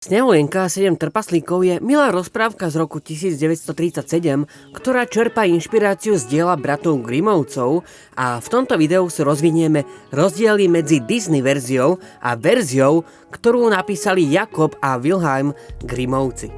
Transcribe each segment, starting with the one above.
Snehulienka a 7 trpaslíkov je milá rozprávka z roku 1937, ktorá čerpá inšpiráciu z diela bratov Grimmovcov a v tomto videu si rozvinieme rozdiely medzi Disney verziou a verziou, ktorú napísali Jakob a Wilhelm Grimmovci.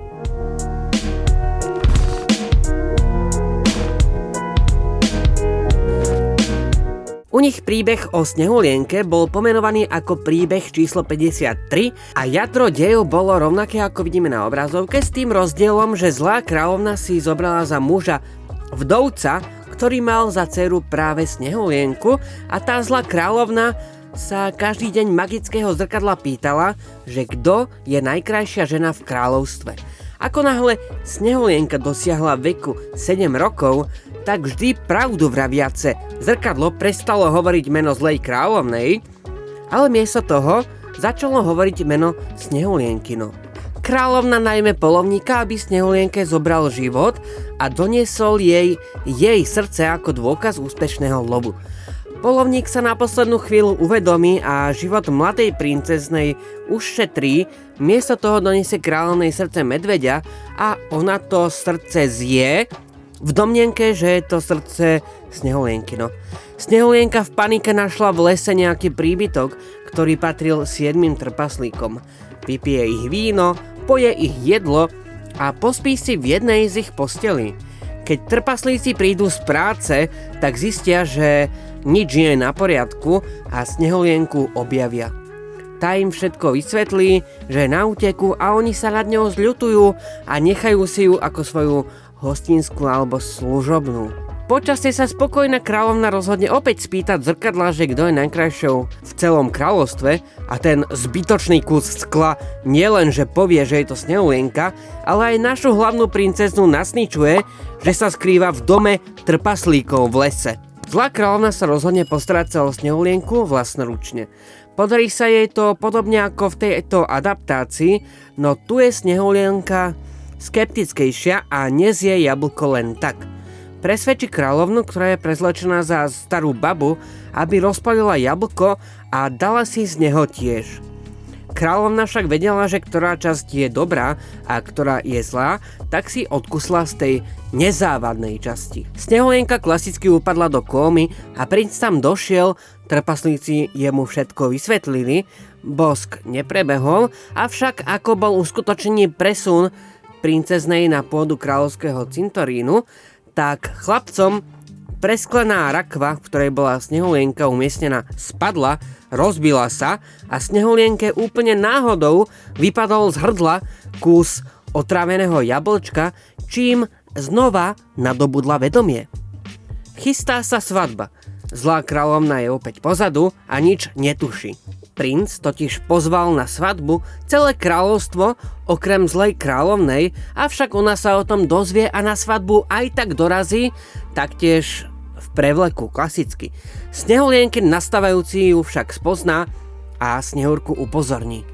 U nich príbeh o Snehulienke bol pomenovaný ako príbeh číslo 53 a jadro dejov bolo rovnaké ako vidíme na obrazovke, s tým rozdielom, že zlá kráľovna si zobrala za muža vdovca, ktorý mal za dceru práve Snehulienku, a tá zlá kráľovna sa každý deň magického zrkadla pýtala, že kto je najkrajšia žena v kráľovstve. Ako náhle Snehulienka dosiahla veku 7 rokov, tak vždy pravdu vraviace zrkadlo prestalo hovoriť meno zlej kráľovnej, ale miesto toho začalo hovoriť meno Snehulienkino. Kráľovna najmä polovníka, aby Snehulienke zobral život a doniesol jej srdce ako dôkaz úspešného lovu. Polovník sa na poslednú chvíľu uvedomí a život mladej princeznej ušetrí, miesto toho doniesie kráľovnej srdce medveďa a ona to srdce zje, v domnienke, že je to srdce Snehulienkino. Snehulienka v panike našla v lese nejaký príbytok, ktorý patril 7 trpaslíkom. Vypije ich víno, poje ich jedlo a pospí si v jednej z ich postelí. Keď trpaslíci prídu z práce, tak zistia, že nič nie je na poriadku a Snehulienku objavia. Tá im všetko vysvetlí, že je na úteku a oni sa nad ňou zľutujú a nechajú si ju ako svoju hostinskú alebo služobnú. Počasie sa spokojná kráľovna rozhodne opäť spýtať zrkadla, že kto je najkrajšou v celom kráľovstve, a ten zbytočný kus skla nielen, že povie, že je to Snehulienka, ale aj našu hlavnú princeznu nasničuje, že sa skrýva v dome trpaslíkov v lese. Zlá kráľovna sa rozhodne postarať sa o Snehulienku vlastnoručne. Podarí sa jej to podobne ako v tejto adaptácii, no tu je Snehulienka skeptickejšia a nezie jablko len tak. Presvedčí kráľovnu, ktorá je prezlečená za starú babu, aby rozpalila jablko a dala si z neho tiež. Kráľovna však vedela, že ktorá časť je dobrá a ktorá je zlá, tak si odkusla z tej nezávadnej časti. Snehulienka klasicky upadla do kómy a princ tam došiel, trpaslíci jemu všetko vysvetlili, bosk neprebehol, avšak ako bol uskutočený presun princeznej na pôdu kráľovského cintorínu, tak chlapcom presklená rakva, v ktorej bola Snehulienka umiestnená, spadla, rozbila sa a Snehulienke úplne náhodou vypadol z hrdla kus otráveného jablčka, čím znova nadobudla vedomie. Chystá sa svadba. Zlá kráľovna je opäť pozadu a nič netuší. Princ totiž pozval na svadbu celé kráľovstvo okrem zlej kráľovnej, avšak ona sa o tom dozvie a na svadbu aj tak dorazí, taktiež v prevleku klasicky. Snehulienky nastávajúci ju však spozná a Snehurku upozorní.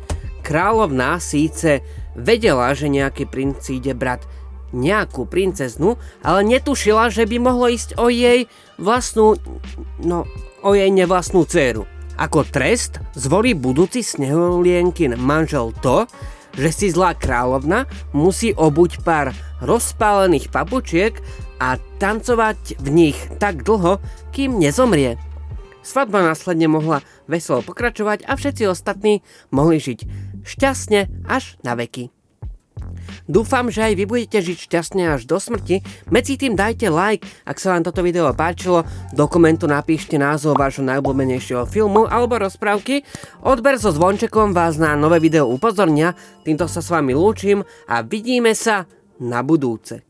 Kráľovná síce vedela, že nejaký princ ide brať nejakú princeznu, ale netušila, že by mohlo ísť o jej nevlastnú dcéru. Ako trest zvolí budúci Snehulienkin manžel to, že si zlá kráľovna musí obuť pár rozpálených papučiek a tancovať v nich tak dlho, kým nezomrie. Svadba následne mohla veselo pokračovať a všetci ostatní mohli žiť šťastne až na veky. Dúfam, že aj vy budete žiť šťastne až do smrti. Medzi tým dajte like, ak sa vám toto video páčilo, do komentu napíšte názov vášho najobľúbenejšieho filmu alebo rozprávky. Odber so zvončekom vás na nové video upozornia. Týmto sa s vami lúčim a vidíme sa na budúce.